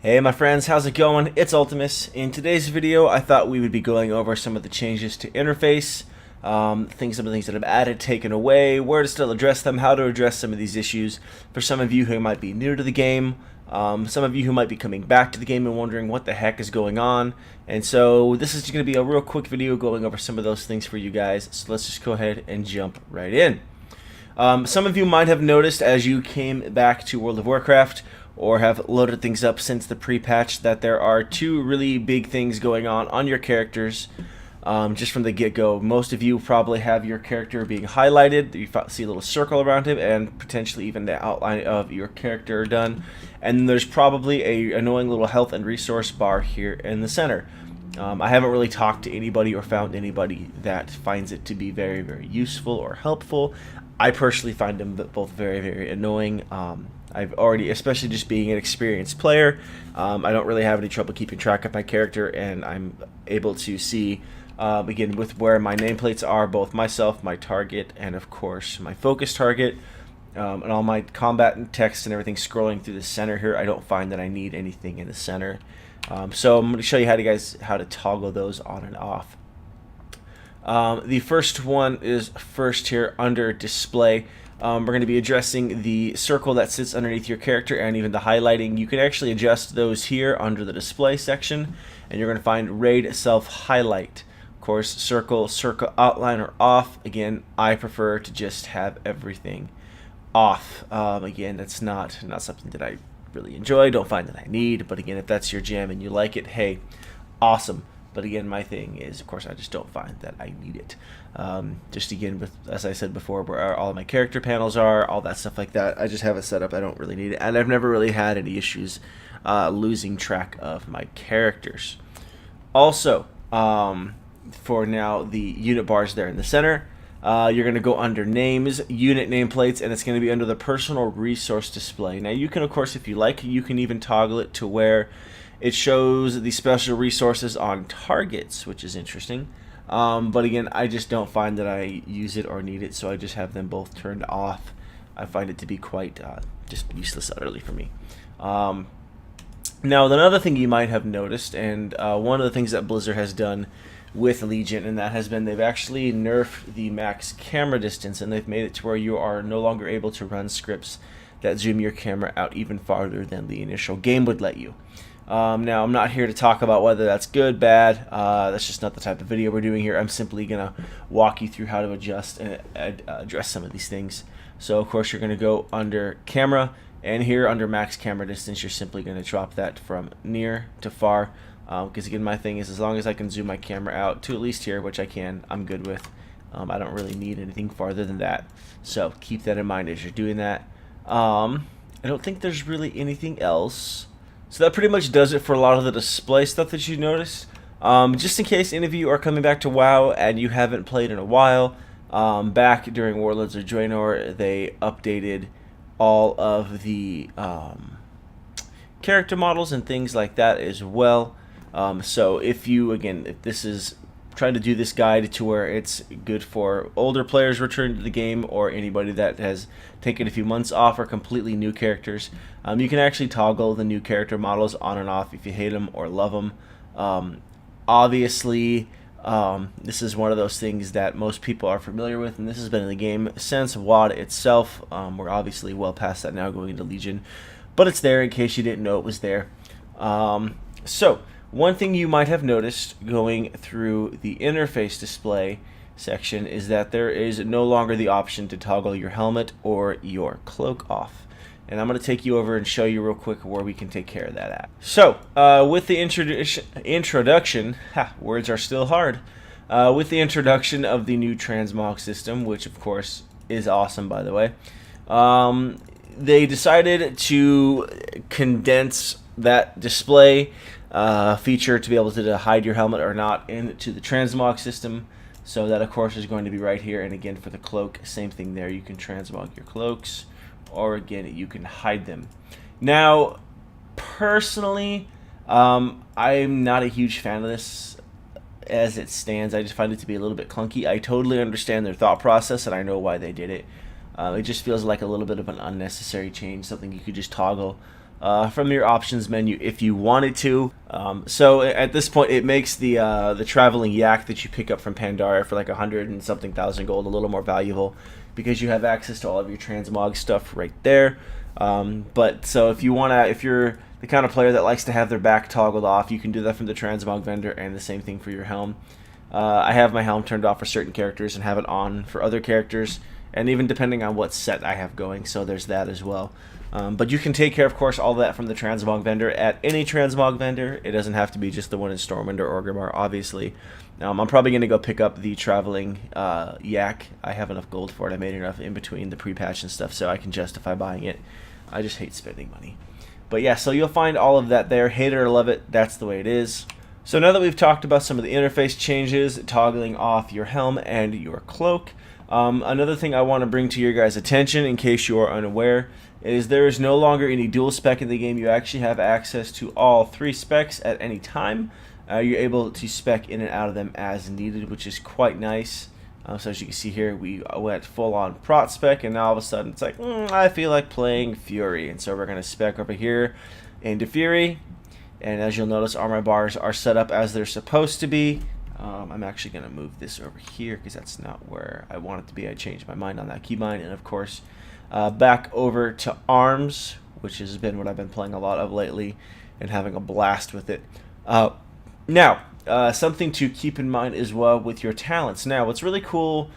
Hey my friends, how's it going? It's Ultimus. In today's video, I thought we would be going over some of the changes to interface, some of the things that I've added, taken away, where to still address them, how to address some of these issues. For some of you who might be new to the game, some of you who might be coming back to the game and wondering what the heck is going on. And so this is going to be a real quick video going over some of those things for you guys. So let's just go ahead and jump right in. Some of you might have noticed as you came back to World of Warcraft or have loaded things up since the pre-patch that there are two really big things going on your characters just from the get-go. Most of you probably have your character being highlighted. You see a little circle around him and potentially even the outline of your character done. And there's probably a annoying little health and resource bar here in the center. I haven't really talked to anybody or found anybody that finds it to be very, very useful or helpful. I personally find them both very, very annoying. I've already, especially just being an experienced player, I don't really have any trouble keeping track of my character, and I'm able to see, again, with where my nameplates are, both myself, my target, and of course my focus target, and all my combat and text and everything scrolling through the center here. I don't find that I need anything in the center. So I'm going to show you how to toggle those on and off. The first one is first here under display. We're going to be addressing the circle that sits underneath your character and even the highlighting. You can actually adjust those here under the display section, and you're going to find raid self highlight. Of course, circle outline are off. Again, I prefer to just have everything off. Again, that's not something that I really enjoy, don't find that I need, but again, if that's your jam and you like it, hey, awesome. But again, my thing is, of course, I just don't find that I need it. Just again, with, as I said before, where all of my character panels are, all that stuff like that, I just have it set up. I don't really need it, and I've never really had any issues losing track of my characters. Also, for now, the unit bars there in the center. You're going to go under names, unit nameplates, and it's going to be under the personal resource display. Now you can, of course, if you like, you can even toggle it to where it shows the special resources on targets, which is interesting. But again, I just don't find that I use it or need it, so I just have them both turned off. I find it to be quite just useless utterly for me. Now, another thing you might have noticed, and one of the things that Blizzard has done with Legion, and that has been they've actually nerfed the max camera distance, and they've made it to where you are no longer able to run scripts that zoom your camera out even farther than the initial game would let you. Now, I'm not here to talk about whether that's good, bad. That's just not the type of video we're doing here. I'm simply going to walk you through how to adjust and address some of these things. So, of course, you're going to go under camera, and here under max camera distance, you're simply going to drop that from near to far. Because again, my thing is, as long as I can zoom my camera out to at least here, which I can, I'm good with. I don't really need anything farther than that. So keep that in mind as you're doing that. I don't think there's really anything else. So that pretty much does it for a lot of the display stuff that you noticed. Just in case any of you are coming back to WoW and you haven't played in a while, back during Warlords of Draenor, they updated all of the character models and things like that as well. So if this is trying to do this guide to where it's good for older players returning to the game or anybody that has taken a few months off or completely new characters, you can actually toggle the new character models on and off if you hate them or love them. Obviously, this is one of those things that most people are familiar with, and this has been in the game since WoD itself. We're obviously well past that now going into Legion, but it's there in case you didn't know it was there. So one thing you might have noticed going through the interface display section is that there is no longer the option to toggle your helmet or your cloak off. And I'm going to take you over and show you real quick where we can take care of that at. So, with the introduction, words are still hard. With the introduction of the new Transmog system, which of course is awesome by the way, they decided to condense that display feature to be able to hide your helmet or not into the transmog system. So that of course is going to be right here, and again for the cloak, same thing there. You can transmog your cloaks, or again you can hide them. Now personally, I'm not a huge fan of this as it stands. I just find it to be a little bit clunky. I totally understand their thought process, and I know why they did it. It just feels like a little bit of an unnecessary change, something you could just toggle from your options menu if you wanted to. So at this point, it makes the traveling yak that you pick up from Pandaria for like 100 and something thousand gold a little more valuable, because you have access to all of your transmog stuff right there. But so if you're the kind of player that likes to have their back toggled off, you can do that from the transmog vendor, and the same thing for your helm. I have my helm turned off for certain characters and have it on for other characters, and even depending on what set I have going, so there's that as well. But you can take care, of course, all that from the transmog vendor at any transmog vendor. It doesn't have to be just the one in Stormwind or Orgrimmar, obviously. I'm probably going to go pick up the traveling yak. I have enough gold for it. I made enough in between the pre-patch and stuff, so I can justify buying it. I just hate spending money. But yeah, so you'll find all of that there. Hate it or love it, that's the way it is. So now that we've talked about some of the interface changes, toggling off your helm and your cloak, another thing I want to bring to your guys' attention, in case you are unaware, is there is no longer any dual spec in the game. You actually have access to all 3 specs at any time. You're able to spec in and out of them as needed, which is quite nice. So as you can see here, we went full-on prot spec, and now all of a sudden it's like, I feel like playing Fury, and so we're going to spec over here into Fury. And as you'll notice, armor bars are set up as they're supposed to be. I'm actually going to move this over here because that's not where I want it to be. I changed my mind on that keybind. And of course, back over to arms, which has been what I've been playing a lot of lately and having a blast with it. Now, something to keep in mind as well with your talents. Now, what's really cool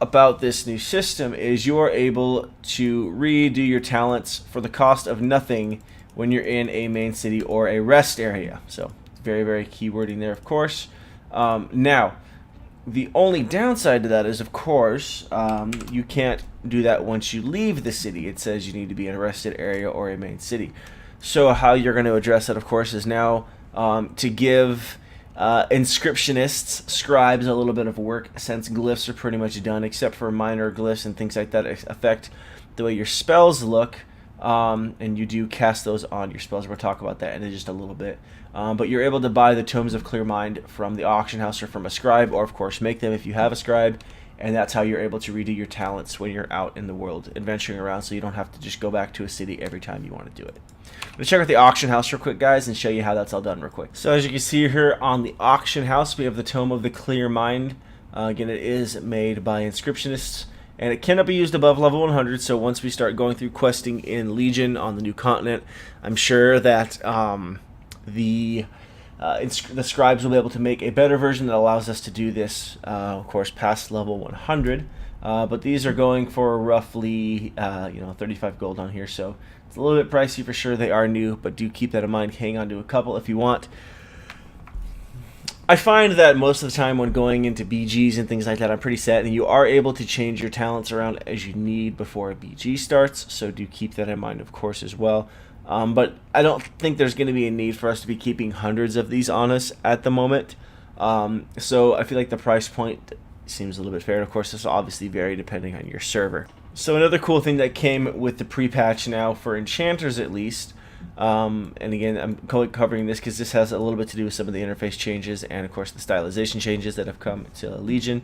about this new system is you're able to redo your talents for the cost of nothing when you're in a main city or a rest area. So very, very key wording there, of course. Now, the only downside to that is, of course, you can't do that once you leave the city. It says you need to be in a rested area or a main city. So how you're going to address that, of course, is now to give inscriptionists, scribes, a little bit of work, since glyphs are pretty much done, except for minor glyphs and things like that affect the way your spells look. And you do cast those on your spells. We'll talk about that in just a little bit. But you're able to buy the Tomes of Clear Mind from the auction house or from a scribe, or of course make them if you have a scribe, and that's how you're able to redo your talents when you're out in the world adventuring around, so you don't have to just go back to a city every time you want to do it. Let's check out the auction house real quick, guys, and show you how that's all done real quick. So as you can see here on the auction house, we have the Tome of the Clear Mind. Again, it is made by inscriptionists, and it cannot be used above level 100, so once we start going through questing in Legion on the new continent, I'm sure that the scribes will be able to make a better version that allows us to do this, of course, past level 100. But these are going for roughly 35 gold on here, so it's a little bit pricey for sure. They are new, but do keep that in mind. Hang on to a couple if you want. I find that most of the time when going into BGs and things like that, I'm pretty set, and you are able to change your talents around as you need before a BG starts, so do keep that in mind, of course, as well. But I don't think there's going to be a need for us to be keeping hundreds of these on us at the moment. So I feel like the price point seems a little bit fair. And of course, this will obviously vary depending on your server. So another cool thing that came with the pre-patch now, for enchanters at least, and again, I'm covering this because this has a little bit to do with some of the interface changes and, of course, the stylization changes that have come to Legion.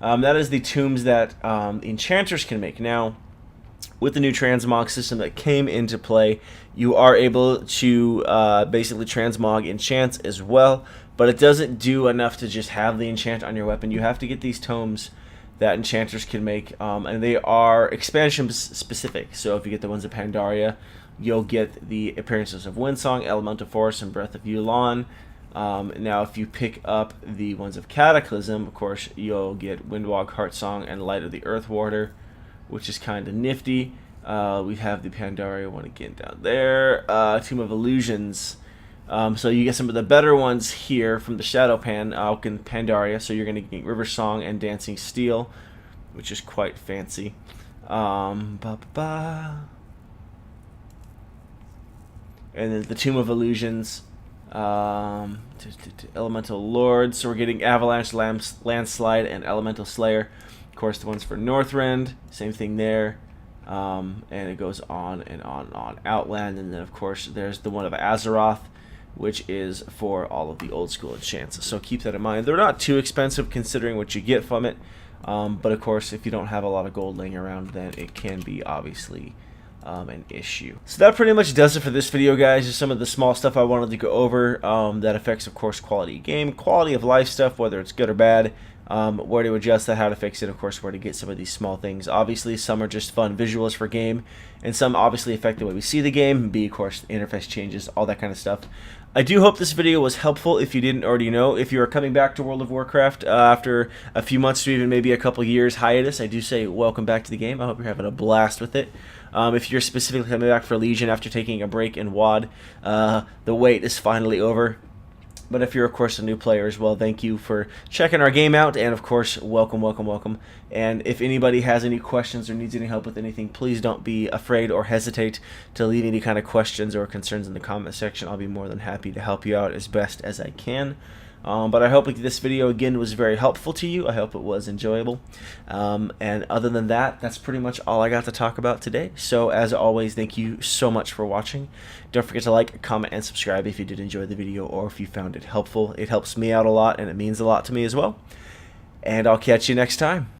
That is the tombs that enchanters can make. Now, with the new transmog system that came into play, you are able to basically transmog enchants as well, but it doesn't do enough to just have the enchant on your weapon. You have to get these tomes that enchanters can make, and they are expansion specific. So if you get the ones of Pandaria, you'll get the appearances of Windsong, Elemental Force, and Breath of Yulon. Now if you pick up the ones of Cataclysm, of course, you'll get Windwalk, Heartsong, and Light of the Earth Warder, which is kind of nifty. We have the Pandaria one again down there. Tomb of Illusions. So you get some of the better ones here from the Shadow Pan, in Pandaria. So you're going to get River Song and Dancing Steel, which is quite fancy. And then the Tomb of Illusions. Elemental Lord. So we're getting Avalanche, Landslide, and Elemental Slayer. Of course, the ones for Northrend, same thing there. And it goes on and on and on. Outland, and then of course there's the one of Azeroth, which is for all of the old school enchants. So keep that in mind. They're not too expensive considering what you get from it, but of course if you don't have a lot of gold laying around, then it can be obviously an issue. So that pretty much does it for this video, guys. Just some of the small stuff I wanted to go over that affects, of course, quality of game, quality of life stuff, whether it's good or bad, where to adjust that, how to fix it, of course, where to get some of these small things. Obviously, some are just fun visuals for game, and some obviously affect the way we see the game, and of course, interface changes, all that kind of stuff. I do hope this video was helpful if you didn't already know. If you are coming back to World of Warcraft after a few months to even maybe a couple years hiatus, I do say welcome back to the game. I hope you're having a blast with it. If you're specifically coming back for Legion after taking a break in WoD, the wait is finally over. But if you're, of course, a new player as well, thank you for checking our game out. And, of course, welcome, welcome, welcome. And if anybody has any questions or needs any help with anything, please don't be afraid or hesitate to leave any kind of questions or concerns in the comment section. I'll be more than happy to help you out as best as I can. But I hope this video, again, was very helpful to you. I hope it was enjoyable. And other than that, that's pretty much all I got to talk about today. So, as always, thank you so much for watching. Don't forget to like, comment, and subscribe if you did enjoy the video or if you found it helpful. It helps me out a lot, and it means a lot to me as well. And I'll catch you next time.